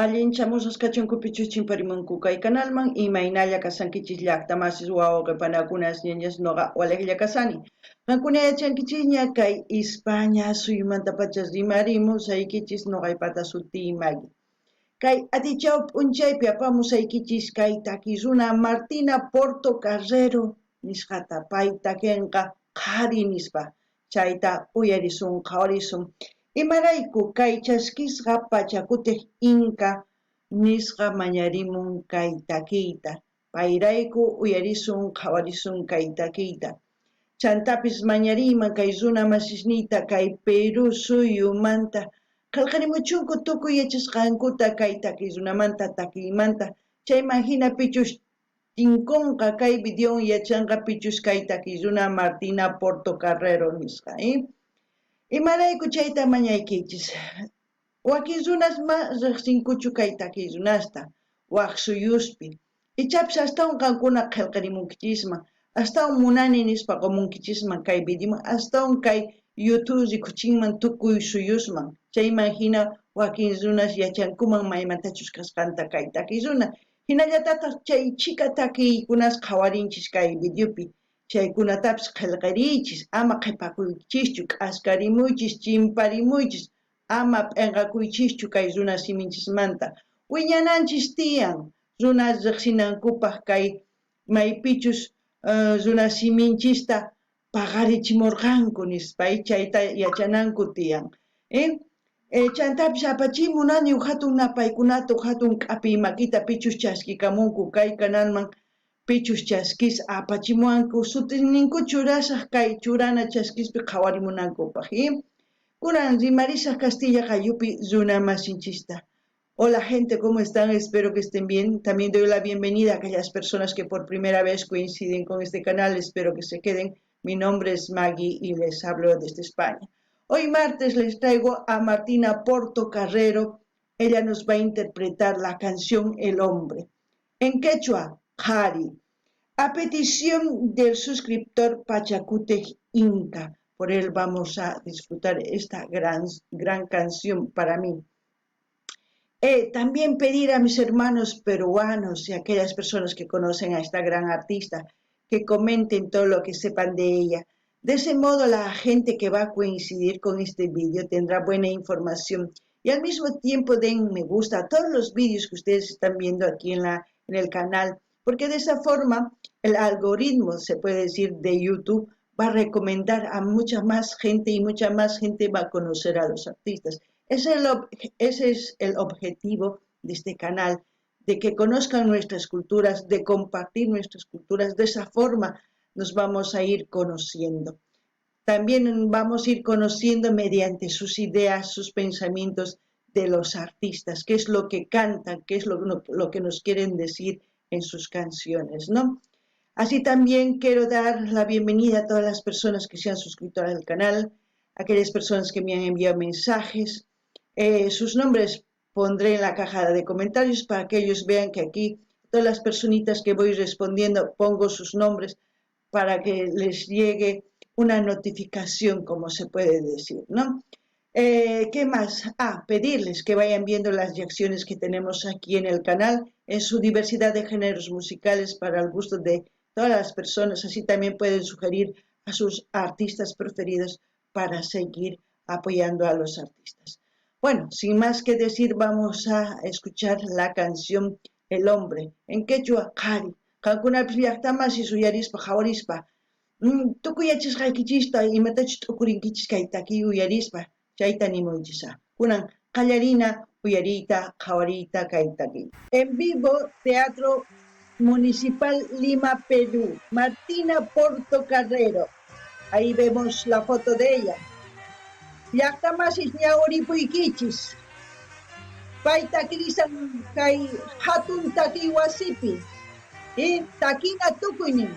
Allinchamusas kachunkupichus chimparimunku kay kanalman imaynalla kasankichis llaqtamasis wawa qipanakunas ñañas noqa waliqlla kasani. Qankuna yachankichikña kay España suymanta pachas rimarimusaykichis noqaypata sutiymaki. Kay atichaw p'unchaypi apamusaykichis kay takisuna Martina Porto Carrero nisqata pay takinqa qhari nispa chayta uyarisun qhawarisun. Imarayku kay chaskisqa pachakutiq Inca nisqa mañarimun kay takiyta. Payrayku uyarisun qhawarisun kay takiyta. Chantapis mañariyman kay runa masisniyta kay Perú suyumanta qillqarimuchunku tukuy yachasqankuta kay takiy runamanta takiymanta chayman hina pichush tinkunqa kay videon yachanqa pichush kay takiy runa Martina Porto Carrero nisqa. Imarayku chayta mañaykichis. Wakin runas ma riqsinkuchu kay takiy runasta waq suyuspi. Ichapis astawan qankuna qillqarimunkichisman, astawan munani nispa qomunkichisman kay videoman, astawan kay YouTube rikuchinman tukuy suyusman. Chayman hina wakin runas yachankuman maymantachus kasqanta kay takiy runa. Hinallatataq chay chika takiykunas qhawarinchis kay videopi. Chaykunatapis qillqarichis, ama qhipakuykichischu, k'askarimuychis, chimparimuychis, ama p'inqakuychischu kay runa siminchismanta. Wiñananchis tiyan, runa riqsinankupaq kay maypichus runa siminchista paqarichimurqanku nispay chayta yachananku tiyan. Chantapis apachimunani hatun napaykunata hatun k'api makita pichus chaskikamunku kay kanalman pichus chaskis apachimuanku sutininku churasaq kay churana chaskispi qhawarimunankupaq. Kunan rimarisaq Castilla qayupi runa masinchista. Hola gente, ¿cómo están? Espero que estén bien. También doy la bienvenida a aquellas personas que por primera vez coinciden con este canal. Espero que se queden. Mi nombre es Maggie y les hablo desde España. Hoy martes les traigo a Martina Porto Carrero. Ella nos va a interpretar la canción El Hombre. En quechua, Qhari. A petición del suscriptor Pachacutec Inca. Por él vamos a disfrutar esta gran canción para mí. También pedir a mis hermanos peruanos y a aquellas personas que conocen a esta gran artista que comenten todo lo que sepan de ella. De ese modo la gente que va a coincidir con este vídeo tendrá buena información y al mismo tiempo den me gusta a todos los vídeos que ustedes están viendo aquí en el canal, porque de esa forma el algoritmo, se puede decir, de YouTube va a recomendar a mucha más gente y mucha más gente va a conocer a los artistas. Ese es el objetivo de este canal, de que conozcan nuestras culturas, de compartir nuestras culturas. De esa forma nos vamos a ir conociendo. También vamos a ir conociendo mediante sus ideas, sus pensamientos de los artistas, qué es lo que cantan, qué es lo que nos quieren decir en sus canciones, ¿no? Así también quiero dar la bienvenida a todas las personas que se han suscrito al canal, aquellas personas que me han enviado mensajes. Sus nombres pondré en la caja de comentarios para que ellos vean que aquí todas las personitas que voy respondiendo pongo sus nombres para que les llegue una notificación, como se puede decir, ¿no? ¿Qué más? Pedirles que vayan viendo las reacciones que tenemos aquí en el canal en su diversidad de géneros musicales para el gusto de todas las personas. Así también pueden sugerir a sus artistas preferidos para seguir apoyando a los artistas. Bueno, sin más que decir, vamos a escuchar la canción El Hombre. En quechua, Qhari. Qankunapi llaqtamasi suyarispa, qhawarispa. Tukuyachisqaykichista imatachus t'ukurinkichis kay takiy uyarispa. Chayta nimuychisa. Kunan qallarina uyariyta, qhawariyta kay takiy. En vivo, Teatro Municipal Lima, Perú. Martina Porto Carrero. Ahí vemos la foto de ella. Llaqtamasis ñawiripuykichis. Pay takirisan kay hatun takiy wasipi. Takina tukuynin.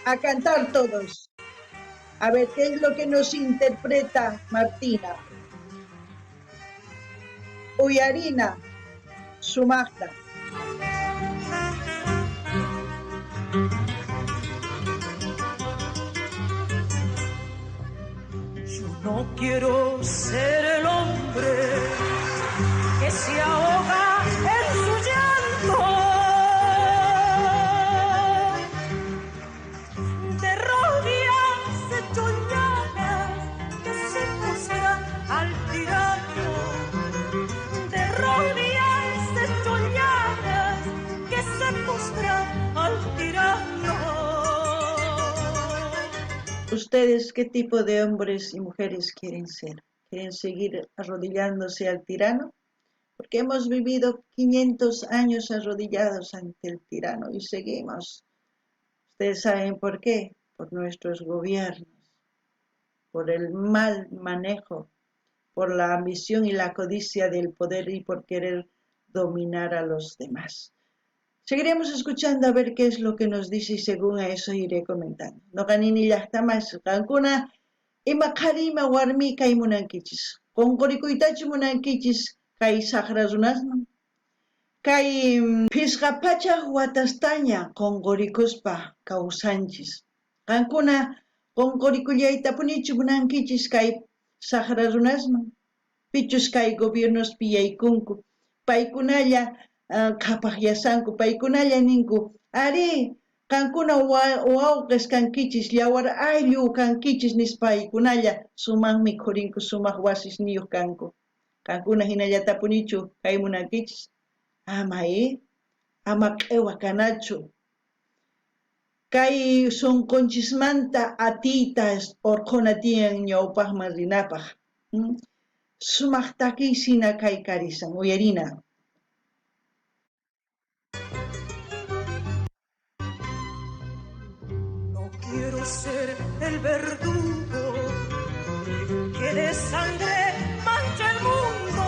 A cantar todos. A ver qué es lo que nos interpreta Martina. Uyarina sumaqta. Yo no quiero ser el hombre que se ahoga ¿Ustedes qué tipo de hombres y mujeres quieren ser? ¿Quieren seguir arrodillándose al tirano? Porque hemos vivido 500 años arrodillados ante el tirano y seguimos. Ustedes saben por qué, por nuestros gobiernos, por el mal manejo, por la ambición y la codicia del poder y por querer dominar a los demás. Seguiremos escuchando a ver qué es lo que nos dice y según a eso iré comentando. No ganini llaqtamas qankuna ima qharima warmi kay munankichis. Qunqurikuytachi munankichis kay saqra runasman. Kay phisqa watastaña qunqurikuspa kawsanchis. Qankuna qunqurikullaytapunichu munankichis kay saqra runasman. Pichus kay gobiernospi yaykunku. Paykunalla qhapaqllasanku, paykunalla ninku, ari, qankuna wawqis kankichis, yawar ayllu kankichis nispa paykunalla sumakmi khurinku, sumaq wasisniyuq kanku. Qankuna hinalla tapunichu kay munankichis. Ama ama q'ewa kanachu. Kay sunqunchismanta atiyta urquna tiyan ñawpaqman rinapaq. Sumaq takiysina kay karisan, uyarina. Quiero ser el verdugo que de sangre mancha el mundo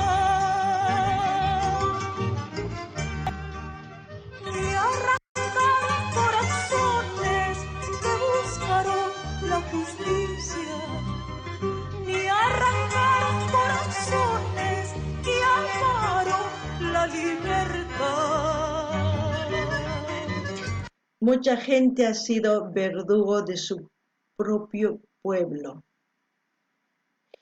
y arrancar corazones que buscaron la justicia, ni arrancar corazones que amaron la libertad. Mucha gente ha sido verdugo de su propio pueblo.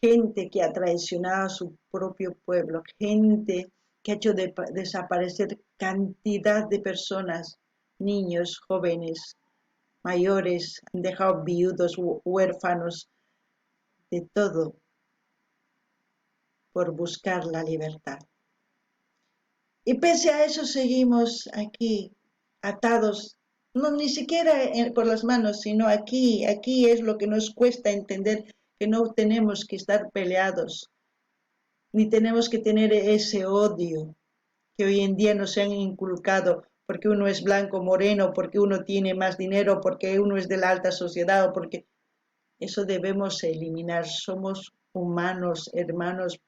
Gente que ha traicionado a su propio pueblo. Gente que ha hecho desaparecer cantidad de personas, niños, jóvenes, mayores, han dejado viudos, huérfanos, de todo, por buscar la libertad. Y pese a eso seguimos aquí, atados. No, ni siquiera por las manos, sino aquí es lo que nos cuesta entender que no tenemos que estar peleados, ni tenemos que tener ese odio que hoy en día nos han inculcado porque uno es blanco, moreno, porque uno tiene más dinero, porque uno es de la alta sociedad, o porque eso debemos eliminar. Somos humanos, hermanos.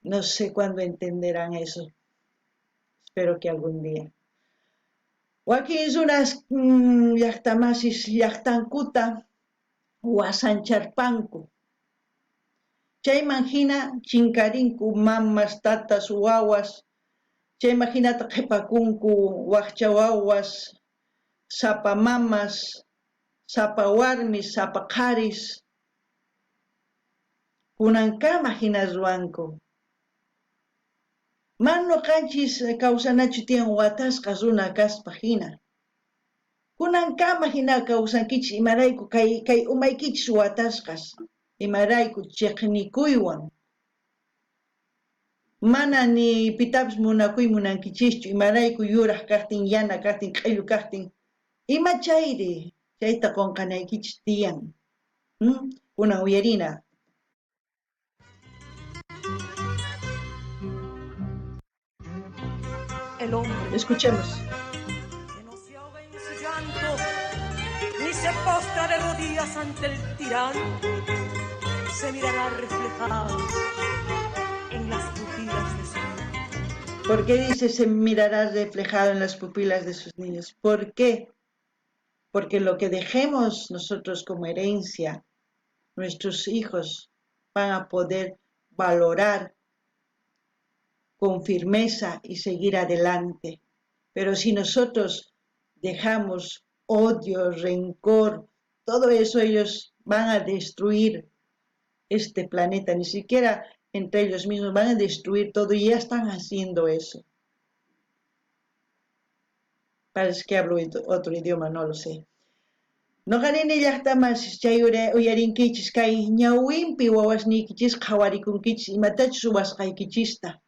No sé cuándo entenderán eso. Espero que algún día. Wakinsunas llaqtamasis llaqtankuta wasancharpanku. Chayman hina chinkarinku mamas, tatas, wawas. Chayman hinata qhipakunku waqcha wawas, sapa mamas, sapa warmis, sapa qaris. Kunankama hina ruwanku. Mano kanchis kawsanachu tiyan watasqa runa kaspa hina. Kunankama hina kawsankichis imarayku kay umaykichis watasqas. Imarayku chiqnikuywan. Mana ni pitapas munankichischu imarayku yuraq kaqtin, yana kaqtin, q'illu kaqtin. Ima chayri, chayta qunqanaykichis tiyan. Kunan uyarina. El hombre Escuchemos. que no se ahoga en su llanto ni se postra de rodillas ante el tirano se mirará reflejado en las pupilas de su niño. ¿Por qué dice se mirará reflejado en las pupilas de sus niños? ¿Por qué? Porque lo que dejemos nosotros como herencia, nuestros hijos van a poder valorar con firmeza y seguir adelante. Pero si nosotros dejamos odio, rencor, todo eso, ellos van a destruir este planeta, ni siquiera entre ellos mismos van a destruir todo y ya están haciendo eso. Parece que hablo otro idioma, no lo sé. No ganini llaqtamas chay uyarinkichis kay ñawinpi wawasnikichis qhawarikunkichis imatachu suwasqaykichista.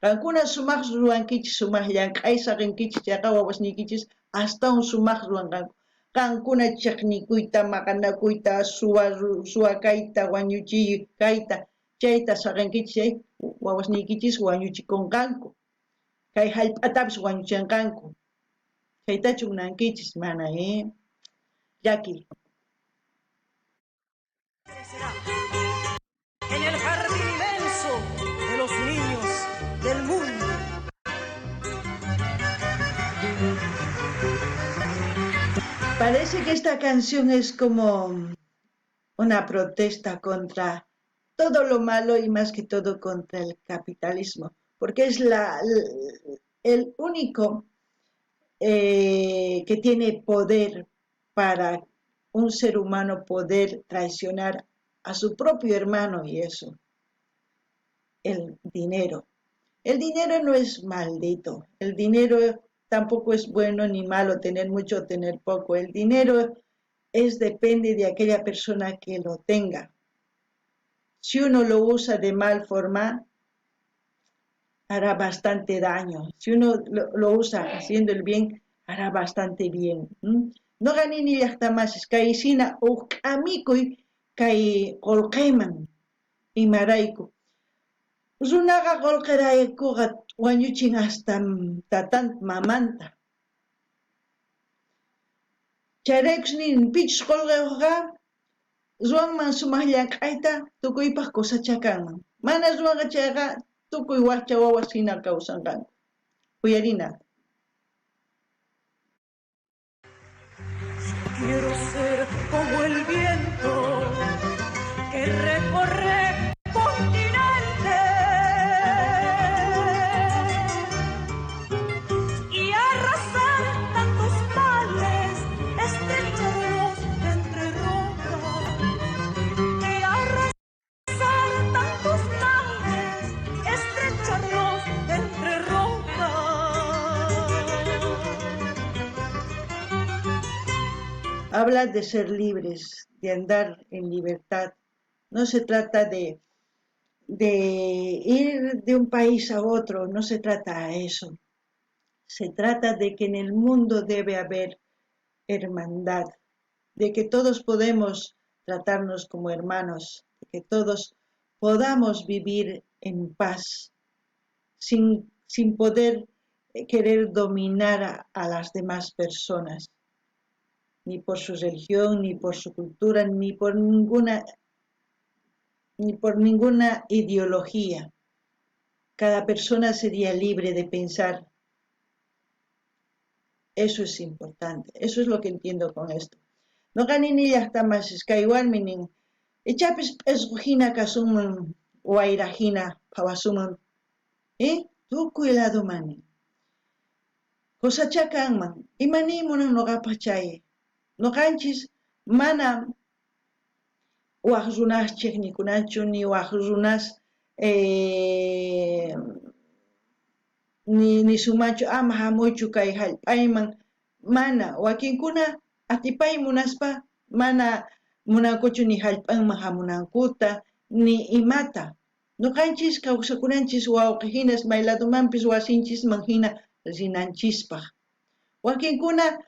Qankuna sumaq ruwankichis, sumaq llank'ay saqinkichis, yaqa wawasnikichis hasta un sumaq ruwanqanku. qankuna chiqnikuyta maqanakuyta suwakayta wañuchikayta chayta saqankichik wawasniykichis wañuchikunqanku kay hallp'atapas wañuchinqanku chaytachu munankichis mana llaki En el jardín inmenso de los niños del mundo. Parece que esta canción es como una protesta contra todo lo malo y más que todo contra el capitalismo, porque es el único que tiene poder para un ser humano poder traicionar a su propio hermano y eso, el dinero. El dinero no es maldito, el dinero tampoco es bueno ni malo, tener mucho o tener poco. El dinero depende de aquella persona que lo tenga. Si uno lo usa de mal forma, hará bastante daño. Si uno lo usa haciendo el bien, hará bastante bien. No ganini llaqtamasis kay sina amikuy kay qolqayman imarayku. Runaqa qolqiraykuqa wañuchin hasta tatanta mamanta. Chayraykus nin pichus qolqayuqqa ruwanman sumaq llamk'ayta tukuypaq kusachakanman. Mana ruwanqa chayqa tukuy wakcha wawas hina kawsanqanku. Uyarina. Quiero ser como el viento que recorre continentes y arrasar tantos males, estrecharlos entre rocas. Y arrasar tantos males, estrecharlos entre rocas. Habla de ser libres, de andar en libertad. No se trata de ir de un país a otro, no se trata de eso. Se trata de que en el mundo debe haber hermandad, de que todos podemos tratarnos como hermanos, de que todos podamos vivir en paz, sin poder querer dominar a las demás personas, ni por su religión, ni por su cultura, ni por ninguna ideología. Cada persona sería libre de pensar. Eso es importante. Eso es lo que entiendo con esto. No ganini llaqtamas kaywarminin. Echapis esqujina kasuman wayrajina phawasuman. Tukuy lado mani. Kosachakanman. Imanimunan noqapaq chay. Noqanchis mana waq runas chiqnikunachu ni waq runas ni sumachu ama hamuychu kay hallp'ayman mana wakinkuna atipay munaspa mana munankuchu ni hallp'anman hamunankuta ni imata nuqanchis kawsakunanchis wawqihinas mayladumanpis wasinchisman hina rinanchispaq wakinkuna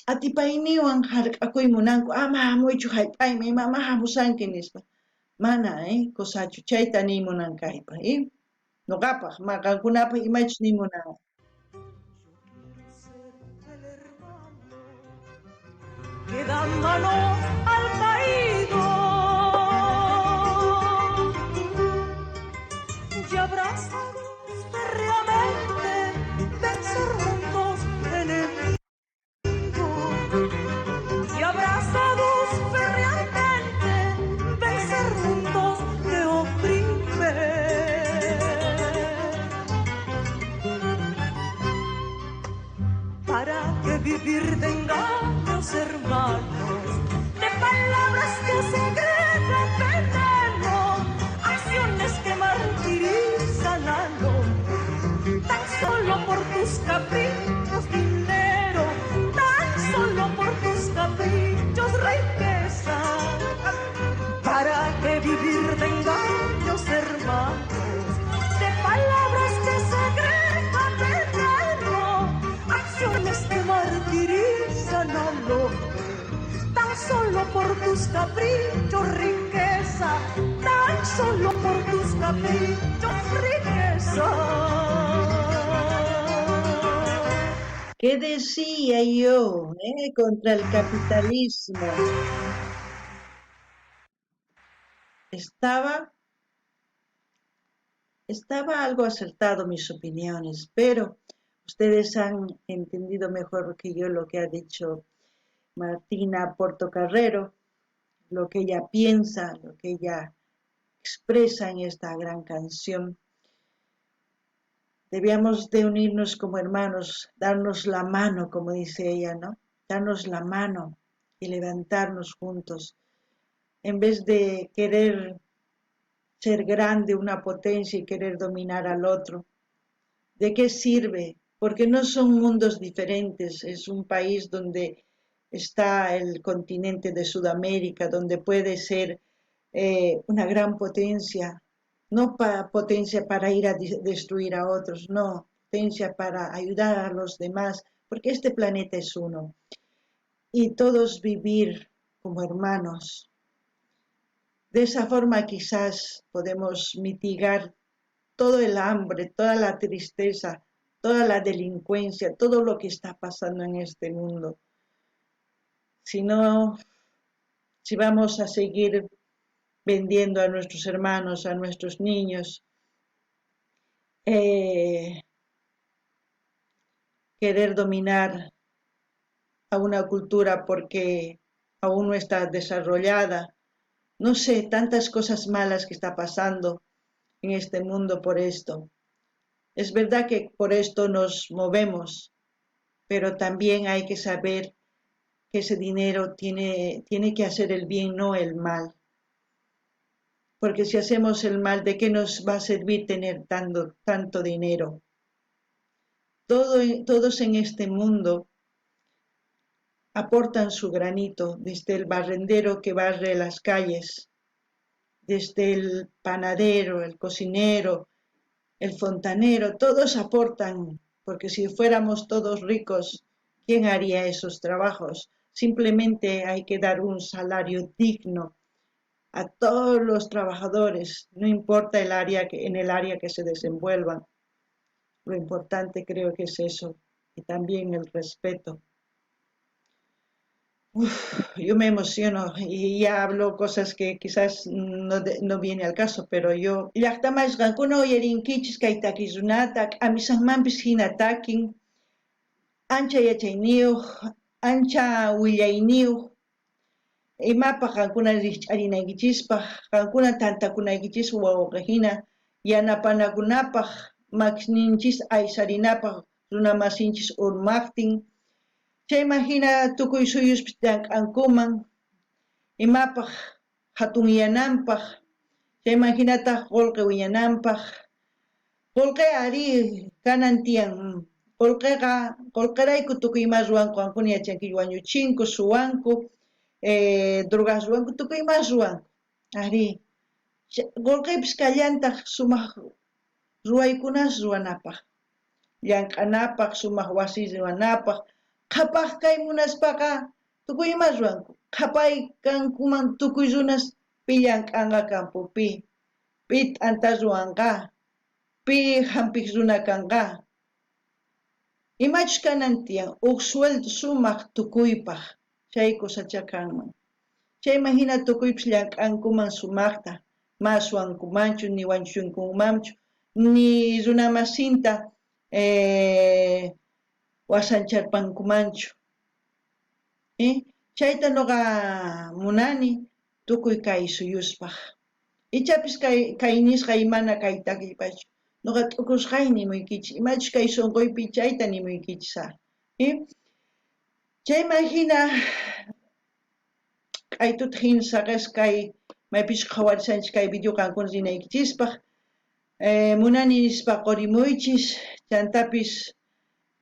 atipayniwan hark'akuy munanku ama hamuychu hallp'ayman imama hamusanki nispa mana kusachu chayta nimunankaypaq nuqapaq maqankunapaq imachus nimunanqa. Que da mano al caído y abrazados férreamente vencer juntos enemigos y abrazados férreamente vencer juntos que oprime para que vivir tengamos hermanos de palabras que secretan veneno, acciones que martirizan al hombre, tan solo por tus caprichos dinero, tan solo por tus caprichos riqueza, para que vivir tengamos hermanos de palabras que secretan veneno, acciones que martirizan caprichos riqueza, tan solo por tus caprichos riqueza. ¿Qué decía yo contra el capitalismo? Estaba algo acertado mis opiniones, pero ustedes han entendido mejor que yo lo que ha dicho Martina Portocarrero, lo que ella piensa, lo que ella expresa en esta gran canción. Debíamos de unirnos como hermanos, darnos la mano, como dice ella, ¿no? Darnos la mano y levantarnos juntos. En vez de querer ser grande, una potencia y querer dominar al otro. ¿De qué sirve? Porque no son mundos diferentes, es un país donde está el continente de Sudamérica, donde puede ser una gran potencia, no potencia para ir a destruir a otros, no, potencia para ayudar a los demás, porque este planeta es uno. Y todos vivir como hermanos. De esa forma quizás podemos mitigar todo el hambre, toda la tristeza, toda la delincuencia, todo lo que está pasando en este mundo. Si no, si vamos a seguir vendiendo a nuestros hermanos, a nuestros niños, querer dominar a una cultura porque aún no está desarrollada, no sé, tantas cosas malas que está pasando en este mundo por esto. Es verdad que por esto nos movemos, pero también hay que saber que ese dinero tiene que hacer el bien, no el mal. Porque si hacemos el mal, ¿de qué nos va a servir tener tanto dinero? Todos en este mundo aportan su granito, desde el barrendero que barre las calles, desde el panadero, el cocinero, el fontanero, todos aportan, porque si fuéramos todos ricos, ¿quién haría esos trabajos? Simplemente hay que dar un salario digno a todos los trabajadores, no importa en el área que se desenvuelvan. Lo importante creo que es eso, y también el respeto. Yo me emociono y ya hablo cosas que quizás no viene al caso, pero yo llaqtamas qankuna uyarinkichis kay takizunata amisaqmanpis hinatakin ancha yachayniyuq, ancha willayniyuq, imapaq qankuna rikch'arinaykichispaq, qankuna tantakunaykichis wawqa hina yanapanakunapaq maqninchis aysarinapaq runamasinchis urmaqtin, chaymahina tukuy suyuspis llank'ankuman, imapaq hatunyananpaq, chaymahinataq qullqi wiñananpaq, qullqi ari kanan tiyan, qullqirayku tukuy ima ruwanku qankuna yachanki wañuchinku, suwanku, drogas ruwanku, tukuy ima ruwanku, ari, qullqipis kallantaq sumaq ruwaykunas ruwanapaq, llank'anapaq, sumaq wasi ruwanapaq, qhapaq kay munaspaqa tukuy ima ruwanku, qhapay kankuman tukuy runas pi llank'anqa kanpu pi t'anta ruwanqa, pi hampiq runa kanqa, imachus kanan tiyan, huk sueldo sumaq tukuypaq, chay kusacha kanman. Chaymahina tukuypis llank'ankuman sumaqta, masuwankumanchu, ni wanchunkumanchu, ni runamasinta wasancharpankumanchu. Chayta nuqa munani tukuy kay suyuspaq. Ichapis kay nisqa imana kay takiypachu. Nuqa t'ukusqay nimuykichis, imachus kay sunquypi chayta nimuykichisa. Chaymahina q'aytuta hina saqas kay maypis qhawarishanchis kay video qankuna rinaykichispaq, munani nispa qurimuychis, chantapis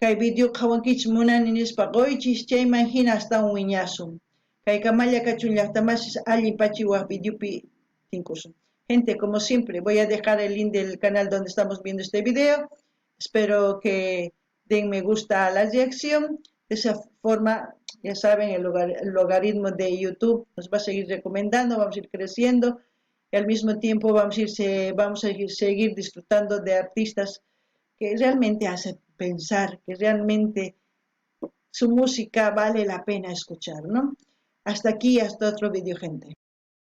kay video qhawankichis munani nispa quychis, chaymahina astawan wiñasun. Kay kamalla kachun llaqtamasis allin pachiwaq videopi tinkusun. Gente, como siempre, voy a dejar el link del canal donde estamos viendo este video. Espero que den me gusta a la reacción. De esa forma Ya saben, el logaritmo de YouTube nos va a seguir recomendando, vamos a ir creciendo y al mismo tiempo vamos a seguir disfrutando de artistas que realmente hacen pensar, que realmente su música vale la pena escuchar, ¿no? Hasta aquí, hasta otro video, gente.